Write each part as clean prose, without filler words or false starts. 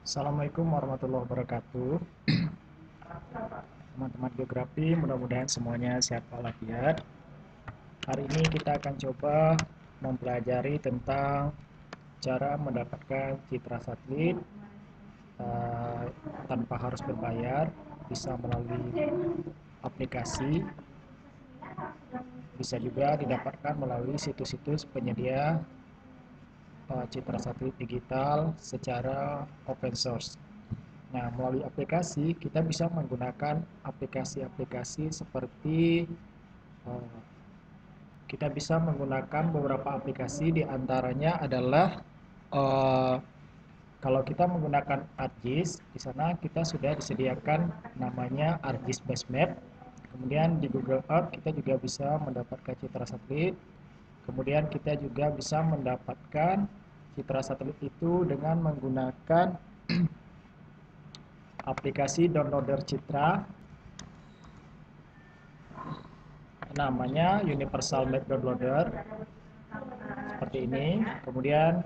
Assalamualaikum warahmatullahi wabarakatuh. Teman-teman geografi, mudah-mudahan semuanya sehat walafiat. Hari ini kita akan coba mempelajari tentang cara mendapatkan citra satelit tanpa harus berbayar, bisa melalui aplikasi, bisa juga didapatkan melalui situs-situs penyedia citra satelit digital secara open source. Nah, melalui aplikasi kita bisa menggunakan aplikasi-aplikasi seperti eh, kita bisa menggunakan beberapa aplikasi, di antaranya adalah eh, kalau kita menggunakan ArcGIS, di sana kita sudah disediakan namanya ArcGIS Base Map. Kemudian di Google Earth kita juga bisa mendapatkan citra satelit. Kemudian kita juga bisa mendapatkan citra satelit itu dengan menggunakan aplikasi downloader citra namanya Universal Map Downloader seperti ini. Kemudian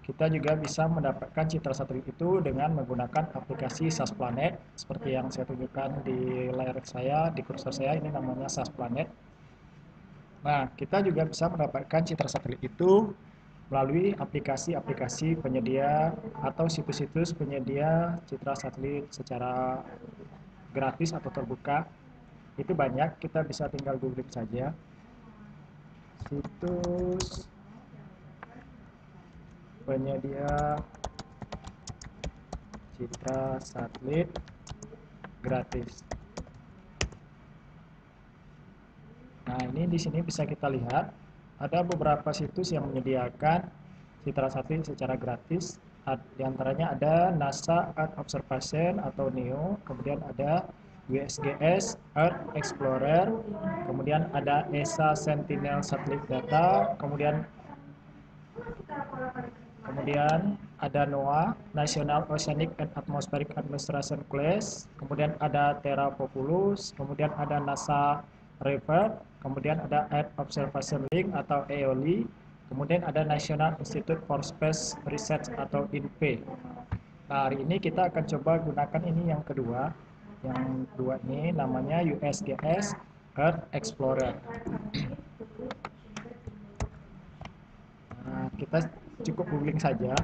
kita juga bisa mendapatkan citra satelit itu dengan menggunakan aplikasi SAS Planet seperti yang saya tunjukkan di layar saya, di kursor saya, ini namanya SAS Planet. Nah, kita juga bisa mendapatkan citra satelit itu melalui aplikasi-aplikasi penyedia atau situs-situs penyedia citra satelit secara gratis atau terbuka. Itu banyak, kita bisa tinggal googling saja. Situs penyedia citra satelit gratis. Nah, ini di sini bisa kita lihat ada beberapa situs yang menyediakan citra satelit secara gratis. Di antaranya ada NASA Earth Observation atau NEO, kemudian ada USGS Earth Explorer, kemudian ada ESA Sentinel Satellite Data, kemudian ada NOAA National Oceanic and Atmospheric Administration Class, kemudian ada Terra Populus, kemudian ada NASA Revert, kemudian ada Earth Observation Link atau EOLI, kemudian ada National Institute for Space Research atau INPE. Nah, hari ini kita akan coba gunakan ini yang kedua. Yang kedua ini namanya USGS Earth Explorer. Nah, kita cukup googling saja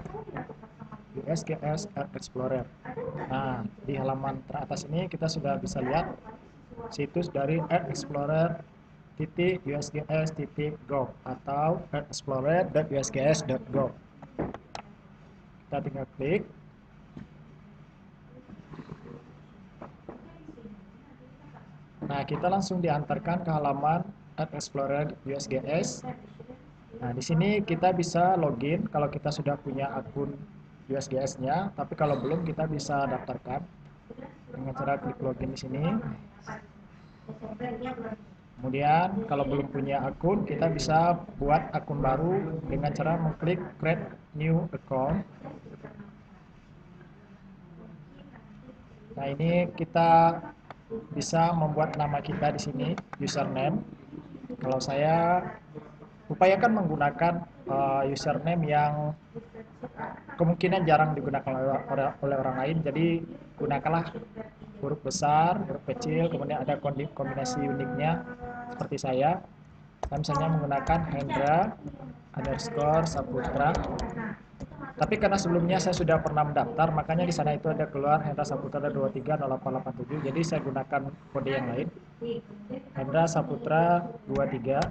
USGS Earth Explorer. Nah, di halaman teratas ini kita sudah bisa lihat situs dari Earth Explorer .usgs.gov atau earthexplorer.usgs.gov. Kita tinggal klik. Nah, kita langsung diantarkan ke halaman Earth Explorer USGS. Nah, di sini kita bisa login kalau kita sudah punya akun USGS-nya, tapi kalau belum kita bisa daftarkan dengan cara klik login di sini. Kemudian kalau belum punya akun, kita bisa buat akun baru dengan cara mengklik create new account. Nah, ini kita bisa membuat nama kita di sini, username. Kalau saya upayakan menggunakan username yang kemungkinan jarang digunakan oleh orang lain, jadi gunakanlah huruf besar, huruf kecil, kemudian ada kombinasi uniknya seperti saya misalnya menggunakan Hendra_Saputra. Tapi karena sebelumnya saya sudah pernah mendaftar, makanya di sana itu ada keluar Hendra Saputra 230887, jadi saya gunakan kode yang lain, Hendra Saputra 23.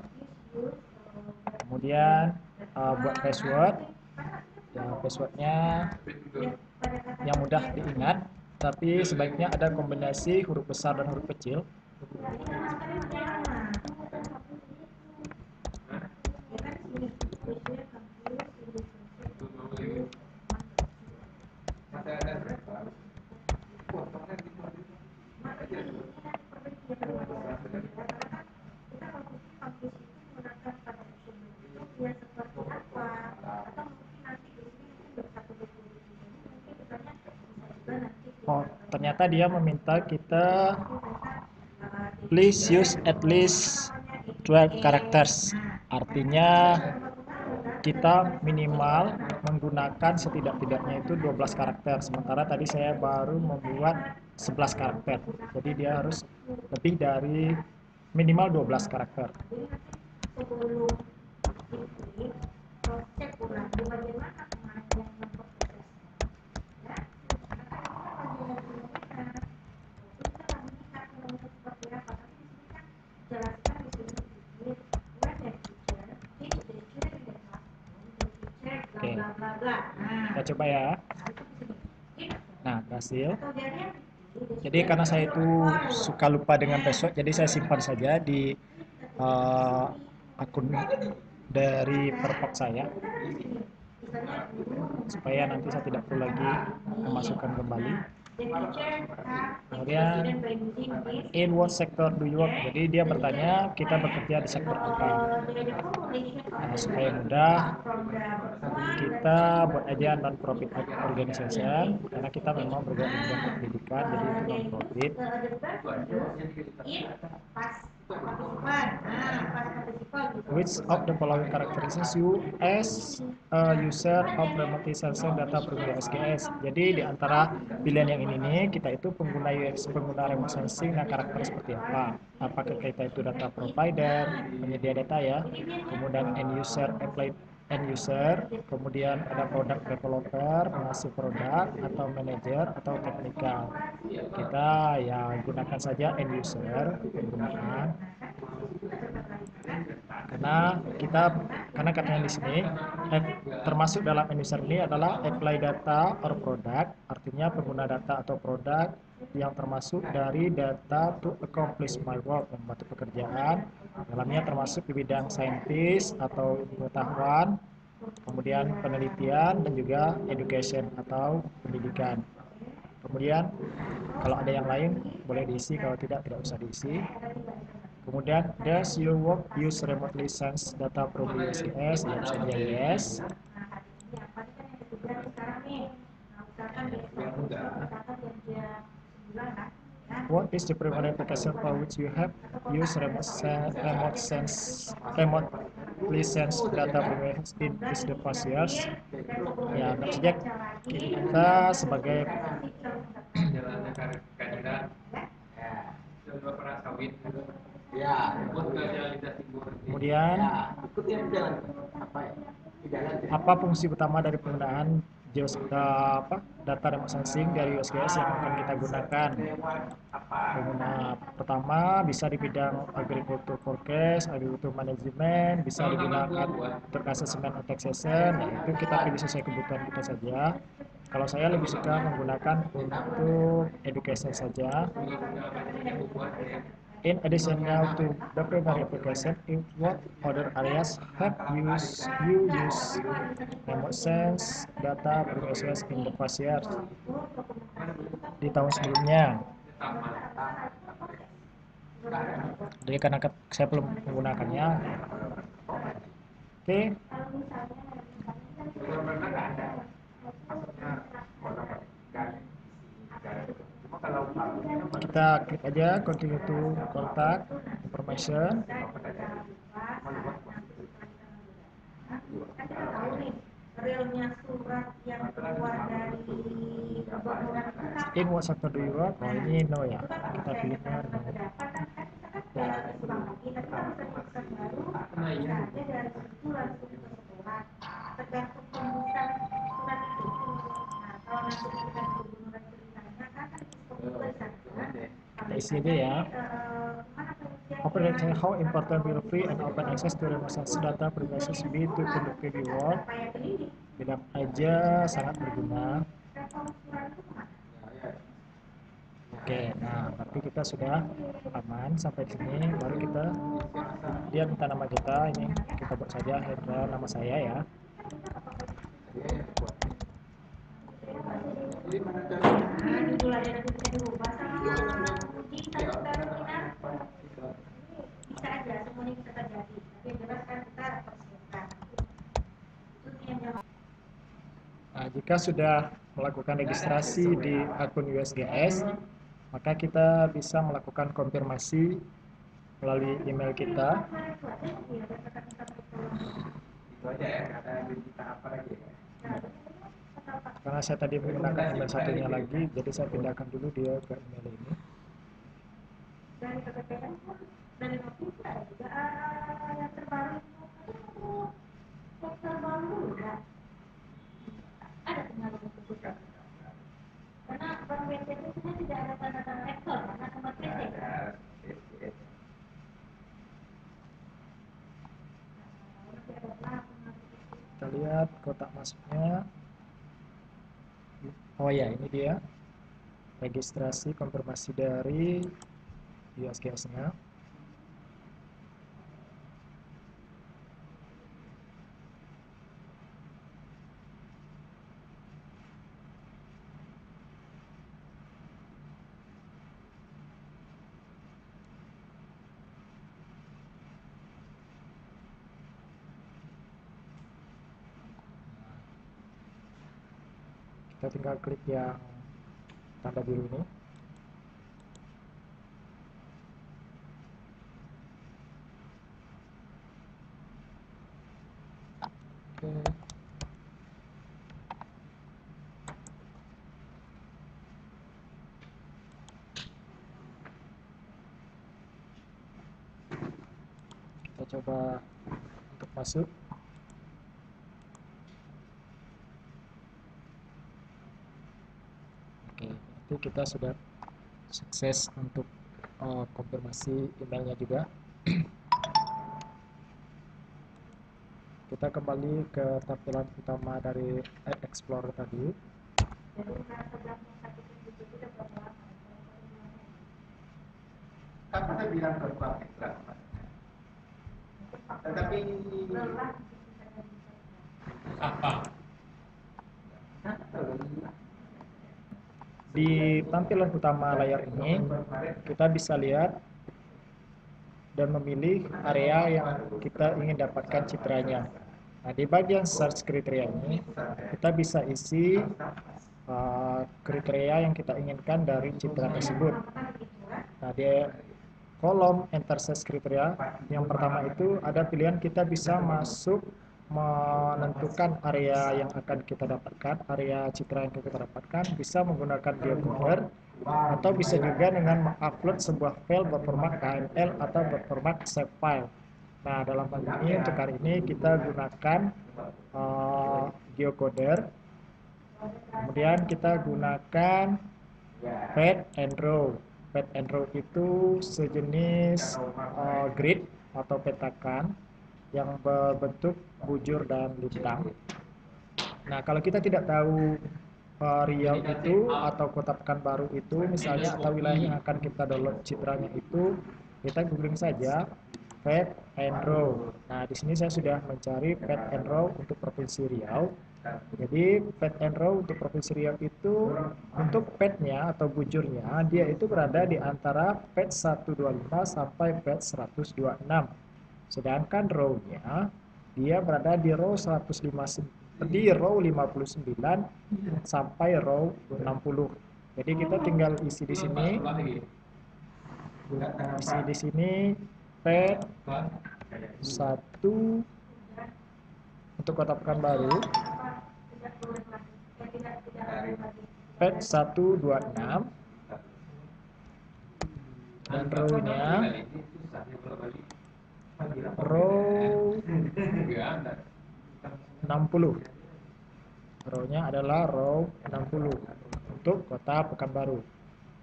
Kemudian buat password, ya passwordnya yang mudah diingat, tapi sebaiknya ada kombinasi huruf besar dan huruf kecil. Oh, ternyata dia meminta kita please use at least 12 characters. Artinya kita minimal menggunakan setidak-tidaknya itu 12 karakter, sementara tadi saya baru membuat 11 karakter. Jadi dia harus lebih dari minimal 12 karakter. Oke, kita coba ya. Nah, berhasil. Jadi karena saya itu suka lupa dengan password, jadi saya simpan saja di akun dari Firefox saya, supaya nanti saya tidak perlu lagi memasukkan kembali. Kemudian in what sector do you work? Jadi dia bertanya kita bekerja di sektor apa. Nah, supaya mudah, kita buat aja non profit organization, karena kita memang bergerak di bidang pendidikan, jadi itu non profit. Which of the following characteristics you as a user of remote sensing data from USGS? Jadi di antara pilihan yang ini nih, kita itu pengguna UX, pengguna remote sensing, nah karakter seperti apa? Apakah kita itu data provider, penyedia data ya, kemudian end user, applied end user, kemudian ada product developer, penghasil produk, atau manager, atau technical. Kita ya gunakan saja end user penggunaan, karena katanya di sini termasuk dalam end user ini adalah apply data or product, artinya pengguna data atau produk yang termasuk dari data to accomplish my work, membantu pekerjaan. Dalamnya termasuk di bidang saintis atau pengetahuan, kemudian penelitian, dan juga education atau pendidikan. Kemudian kalau ada yang lain boleh diisi, kalau tidak usah diisi. Kemudian does your work use remotely sense data from USGS? Jawab saja yes. What is the primary application for which you have used remotely sense data from USGS in the past years? Ya, tentu saja kita sebagai kemudian apa fungsi utama dari penggunaan data remote sensing dari USGS yang akan kita gunakan? Pengguna pertama bisa di bidang agriculture forecast, agriculture management, bisa digunakan untuk assessment and taxation. Nah, itu kita pilih sesuai kebutuhan kita saja. Kalau saya lebih suka menggunakan untuk education saja. In addition now to the primary application, in what other areas have you used remote sense data from USGS in the past years? Di tahun sebelumnya. Jadi karena saya belum menggunakannya. Oke. Kita klik aja continue to contact information. In what sector do you work? Oh, ini no ya, kita pilihnya no. Kita isi aja ya. How important will free and open access to remote sensing data privacy be to productive work? Bilang aja sangat berguna. Oke, nah berarti kita sudah aman sampai di sini. Baru dia minta nama kita, ini kita buat saja Hendra, nama saya ya. Nah, jika sudah melakukan registrasi di akun USGS, maka kita bisa melakukan konfirmasi melalui email kita. Itu aja ya, kata kita apa lagi ya? Karena saya tadi menggunakan email satunya lagi, jadi saya pindahkan dulu dia ke email ini. Dari KPPN pun dari notifikasi ada juga yang terbaru itu terbaru ya ada pengaruh tersebut karena bank BTN itu tidak ada tanda-tanda rektor karena tempat PT. Kita lihat kotak masuknya. Oh ya, ini dia registrasi konfirmasi dari USGS-nya. Kita tinggal klik yang tanda biru ini. Oke. Kita coba untuk masuk. Oke, nanti kita sudah sukses untuk konfirmasi emailnya juga. Kita kembali ke tampilan utama dari App Explorer tadi. Kan saya bilang ke Pak tetapi apa? Di tampilan utama layar ini, kita bisa lihat dan memilih area yang kita ingin dapatkan citranya. Nah, di bagian search kriteria ini, kita bisa isi kriteria yang kita inginkan dari citra tersebut. Nah, di kolom enter search kriteria, yang pertama itu ada pilihan kita bisa masuk menentukan area yang akan kita dapatkan, area citra yang kita dapatkan, bisa menggunakan GeoCoder, atau bisa juga dengan mengupload sebuah file berformat KML atau berformat save file. Nah, dalam hal ini untuk hari ini kita gunakan GeoCoder, kemudian kita gunakan Fed and Row. Fed and Row itu sejenis grid atau petakan yang berbentuk bujur dan lintang. Nah, kalau kita tidak tahu Riau itu atau Kota Pekanbaru itu misalnya atau wilayah yang akan kita download citranya itu, kita googling saja Fed and Row. Nah, di sini saya sudah mencari Fed and Row untuk Provinsi Riau. Jadi Fed and Row untuk Provinsi Riau itu untuk Fed-nya atau bujurnya dia itu berada di antara Fed 125 sampai Fed 126. Sedangkan row-nya dia berada di row 59 sampai row 60. Jadi kita tinggal isi di sini. Isi di sini Fed 1 untuk Kota Pekanbaru. Fed 126 dan row-nya row 60. Row-nya adalah row 60 untuk Kota Pekanbaru.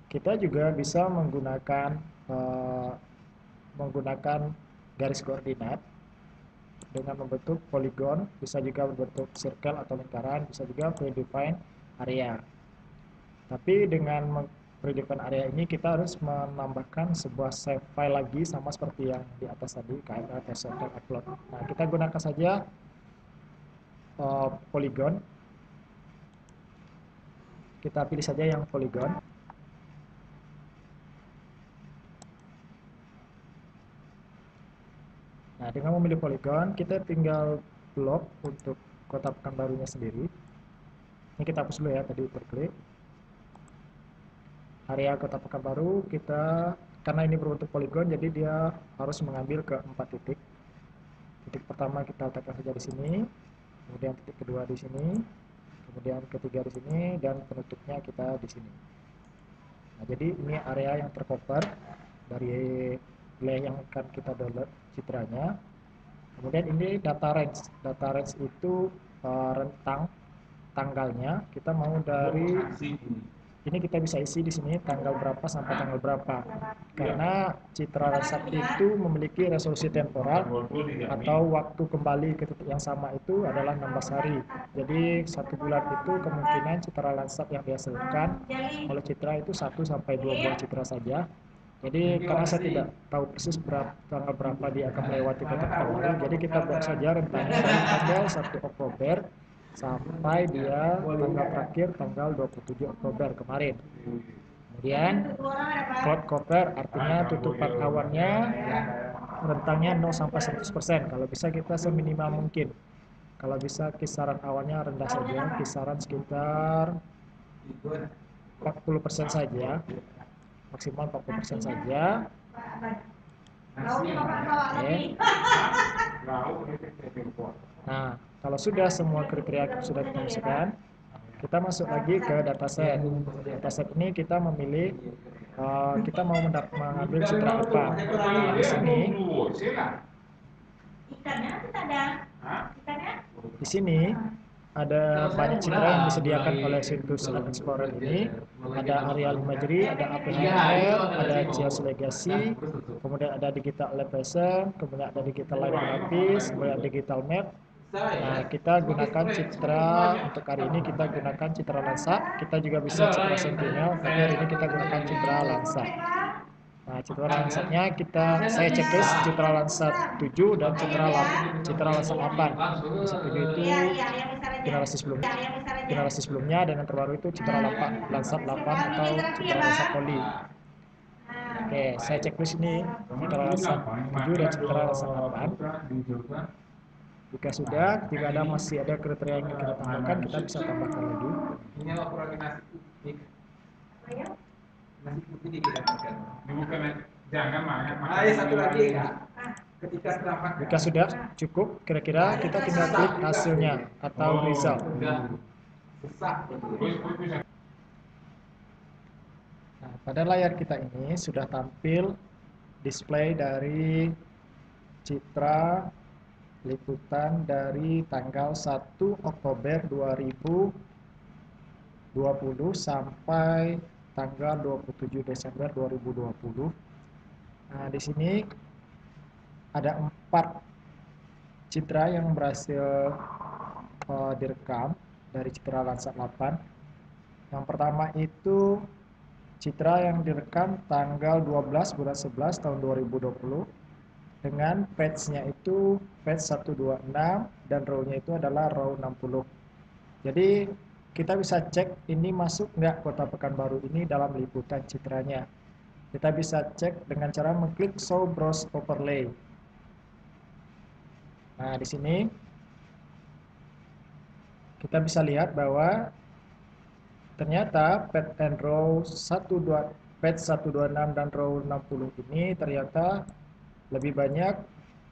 Kita juga bisa menggunakan garis koordinat dengan membentuk poligon, bisa juga berbentuk circle atau lingkaran, bisa juga predefined area. Tapi dengan predefined area ini kita harus menambahkan sebuah save file lagi sama seperti yang di atas tadi, KML atau save upload. Nah, kita gunakan saja polygon. Kita pilih saja yang polygon. Nah, dengan memilih polygon, kita tinggal blok untuk Kota Pekanbarunya sendiri. Ini kita hapus dulu ya, tadi berklik. Area Kota Pekanbaru kita, karena ini berbentuk polygon, jadi dia harus mengambil ke 4 titik. Titik pertama kita letakkan saja di sini, kemudian titik kedua di sini, kemudian kemudian ketiga di sini, dan penutupnya kita di sini. Nah, jadi ini area yang tercover dari wilayah yang akan kita download citranya. Kemudian ini data range. Data range itu rentang tanggalnya. Kita mau dari ini kita bisa isi di sini tanggal berapa sampai tanggal berapa. Karena Citra Landsat itu memiliki resolusi temporal atau waktu kembali ke titik yang sama itu adalah 16 hari. Jadi 1 bulan itu kemungkinan Citra Landsat yang dihasilkan oleh Citra itu 1 sampai 2 buah Citra saja. Jadi karena saya tidak tahu persis tanggal berapa dia akan melewati kota Pekanbaru, jadi kita buat saja rentangnya dari tanggal 1 Oktober sampai dia tanggal terakhir tanggal 27 Oktober kemarin. Kemudian cloud cover artinya tutupan awannya rentangnya 0 sampai 100%. Kalau bisa kita seminimal mungkin. Kalau bisa kisaran awannya rendah saja, kisaran sekitar 40% saja. Maksimal 40% saja. Nah, kalau sudah semua kriteria sudah kita masukkan, kita masuk lagi ke dataset. Dataset ini kita memilih kita mau mengambil citra apa. Nah, di sini di sini ada banyak citra yang disediakan oleh situs Explorer ini. Ada Aerial Imagery, ada APHR, ada Geos Legacy, kemudian ada Digital Elevation, kemudian ada Digital Line Graphics, kemudian Digital Map. Nah, kita gunakan citra untuk hari ini kita gunakan citra Landsat. Kita juga bisa citra Sentinel, tapi hari ini kita gunakan citra Landsat. Nah, citra Landsatnya saya checklist citra Landsat 7 dan citra Landsat 8. Landsat 7 itu generasi sebelumnya, dan yang terbaru itu citra Landsat 8 atau citra Landsat Poli. Oke, saya checklist ini citra Landsat 7 dan citra Landsat 8. Jika sudah, jika masih ada kriteria yang kita tambahkan, kita bisa tambahkan lagi. Ini waktu lagi nasi putih dikira-kira. Bukan, jangan makan. Satu lagi ya. Ketika terdapat. Jika sudah cukup, kira-kira kita tinggal klik hasilnya atau result. Nah, pada layar kita ini sudah tampil display dari citra liputan dari tanggal 1 Oktober 2020 sampai tanggal 27 Desember 2020. Nah, di sini ada 4 citra yang berhasil direkam dari citra Landsat 8. Yang pertama itu citra yang direkam tanggal 12 bulan 11 tahun 2020 dengan patch-nya itu patch 126 dan row-nya itu adalah row 60. Jadi kita bisa cek ini masuk nggak kota Pekanbaru ini dalam liputan citranya. Kita bisa cek dengan cara mengklik show browse overlay. Nah, di sini kita bisa lihat bahwa ternyata patch and row 126 dan row 60 ini ternyata lebih banyak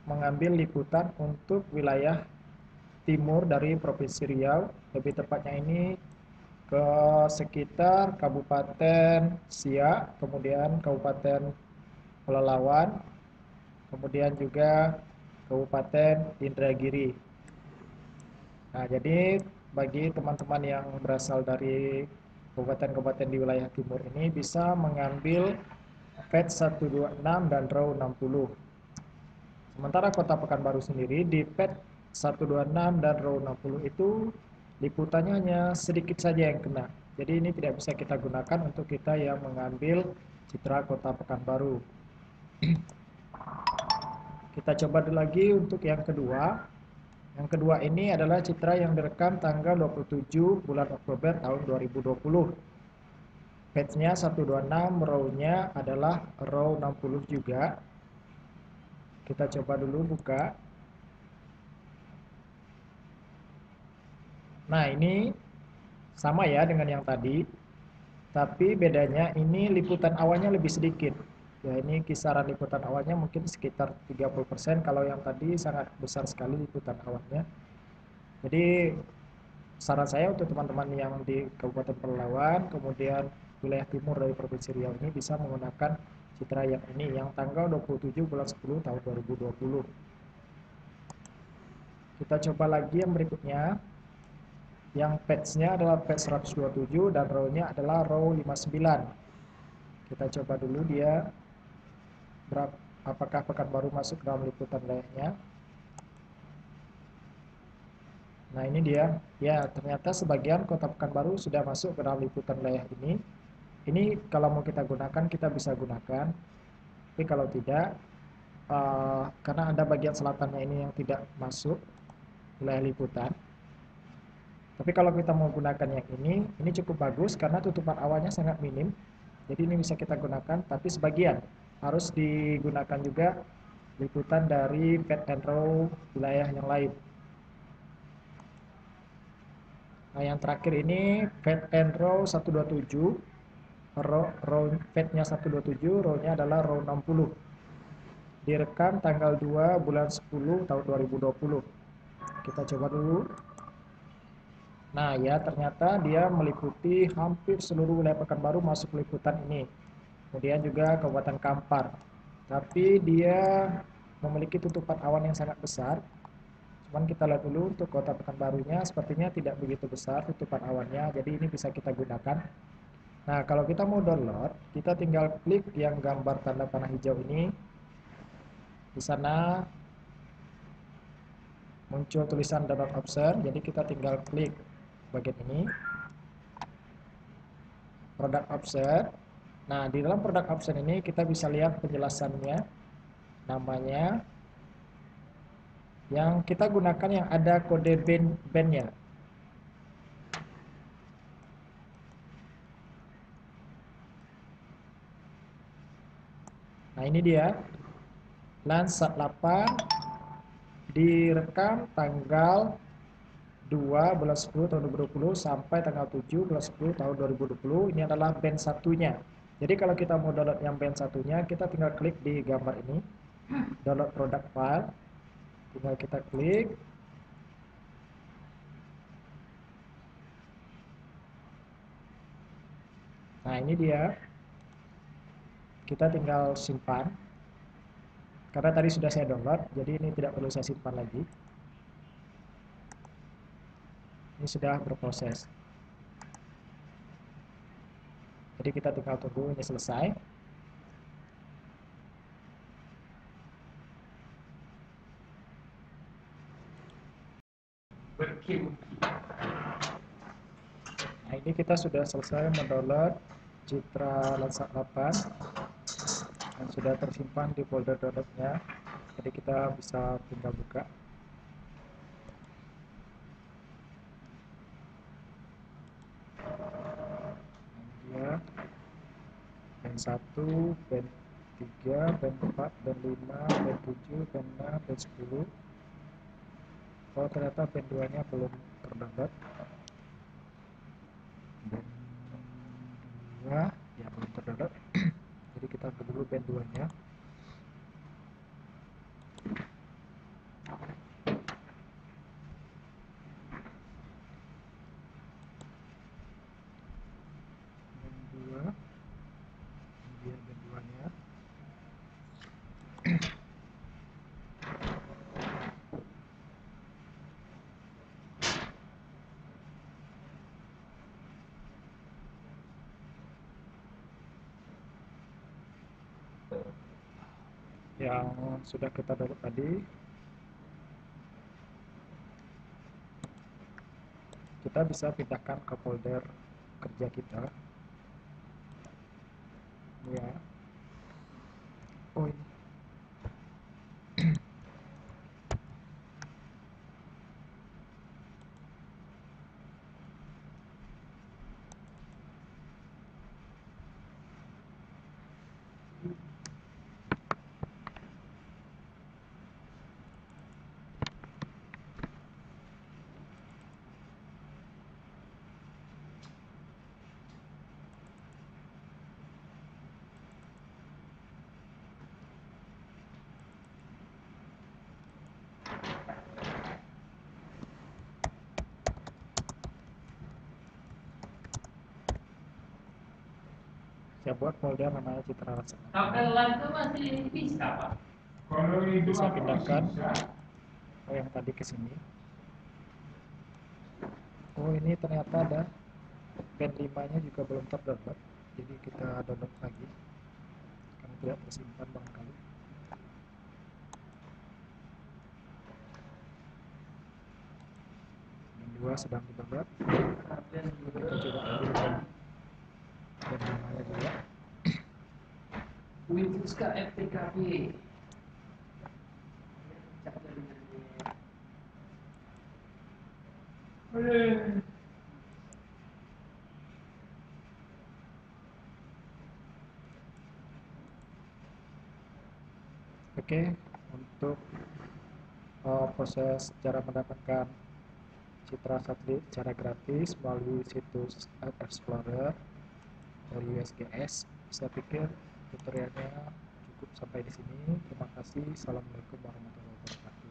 mengambil liputan untuk wilayah timur dari Provinsi Riau, lebih tepatnya ini ke sekitar Kabupaten Siak, kemudian Kabupaten Pelalawan, kemudian juga Kabupaten Indragiri. Nah, jadi bagi teman-teman yang berasal dari kabupaten-kabupaten di wilayah timur ini bisa mengambil patch 126 dan row 60. Sementara kota Pekanbaru sendiri di patch 126 dan row 60 itu liputannya hanya sedikit saja yang kena. Jadi ini tidak bisa kita gunakan untuk kita yang mengambil citra kota Pekanbaru. Kita coba lagi untuk yang kedua. Yang kedua ini adalah citra yang direkam tanggal 27 bulan Oktober tahun 2020. Patch-nya 126, row-nya adalah row 60 juga. Kita coba dulu buka. Nah, ini sama ya dengan yang tadi. Tapi bedanya ini liputan awannya lebih sedikit. Ya, ini kisaran liputan awannya mungkin sekitar 30%. Kalau yang tadi sangat besar sekali liputan awannya. Jadi saran saya untuk teman-teman yang di Kabupaten Pelalawan, kemudian wilayah timur dari Provinsi Riau ini bisa menggunakan citra yang ini, yang tanggal 27 bulan 10 tahun 2020. Kita coba lagi yang berikutnya. Yang patch-nya adalah patch 127 dan row-nya adalah row 59. Kita coba dulu dia apakah Pekanbaru masuk dalam liputan wilayahnya. Nah ini dia, ya ternyata sebagian kota Pekanbaru sudah masuk ke dalam liputan wilayah ini. Ini kalau mau kita gunakan, kita bisa gunakan. Tapi kalau tidak, karena ada bagian selatannya ini yang tidak masuk wilayah liputan. Tapi kalau kita mau gunakan yang ini cukup bagus karena tutupan awannya sangat minim. Jadi ini bisa kita gunakan, tapi sebagian harus digunakan juga liputan dari pad and row wilayah yang lain. Nah yang terakhir ini pad and row 127, row padnya 127, row-nya adalah row 60. Direkam tanggal 2 bulan 10 tahun 2020. Kita coba dulu. Nah ya ternyata dia meliputi hampir seluruh wilayah Pekanbaru masuk liputan ini. Kemudian juga Kabupaten Kampar. Tapi dia memiliki tutupan awan yang sangat besar. Cuman kita lihat dulu untuk kota Pekanbarunya sepertinya tidak begitu besar tutupan awannya. Jadi ini bisa kita gunakan. Nah kalau kita mau download, kita tinggal klik yang gambar tanda panah hijau ini. Di sana muncul tulisan download option. Jadi kita tinggal klik bagian ini, product option. Nah di dalam product option ini kita bisa lihat penjelasannya, namanya, yang kita gunakan yang ada kode bandnya. Nah ini dia, Landsat 8 direkam tanggal 2 bulan 10 tahun 2020 sampai tanggal 7 bulan 10 tahun 2020. Ini adalah band satunya. Jadi kalau kita mau download yang band satunya, kita tinggal klik di gambar ini, download product file. Tinggal kita klik. Nah ini dia. Kita tinggal simpan. Karena tadi sudah saya download, jadi ini tidak perlu saya simpan lagi. Ini sudah berproses. Jadi kita tinggal tunggu ini selesai. Nah ini kita sudah selesai mendownload citra Landsat 8 yang sudah tersimpan di folder downloadnya. Jadi kita bisa tinggal buka. Dia band 1, band 3, band 4, band 5, band 7, band 6, band 10. Oh ternyata band 2 nya belum terdownload. Band 2 ya belum terdownload. Jadi kita buka dulu band 2 nya. Kemudian band 2 nya. Yang sudah kita download tadi, kita bisa pindahkan ke folder kerja kita. Ya. Oh ini. Saya buat folder namanya Citra Rasa. Kalau itu masih bisa, Pak. Kalau itu Bisa aku pindahkan bisa. yang tadi ke sini. Oh, ini ternyata ada pen 5-nya juga belum terdownload. Jadi kita download lagi karena tidak tersimpan barangkali. Yang 2 sedang didownload. Kita coba ambil pen 5-nya juga. Windows ke FTKB. Oke, untuk proses cara mendapatkan Citra Satelit secara gratis melalui situs App Explorer dari USGS, saya pikir tutorialnya cukup sampai di sini. Terima kasih. Assalamualaikum warahmatullahi wabarakatuh.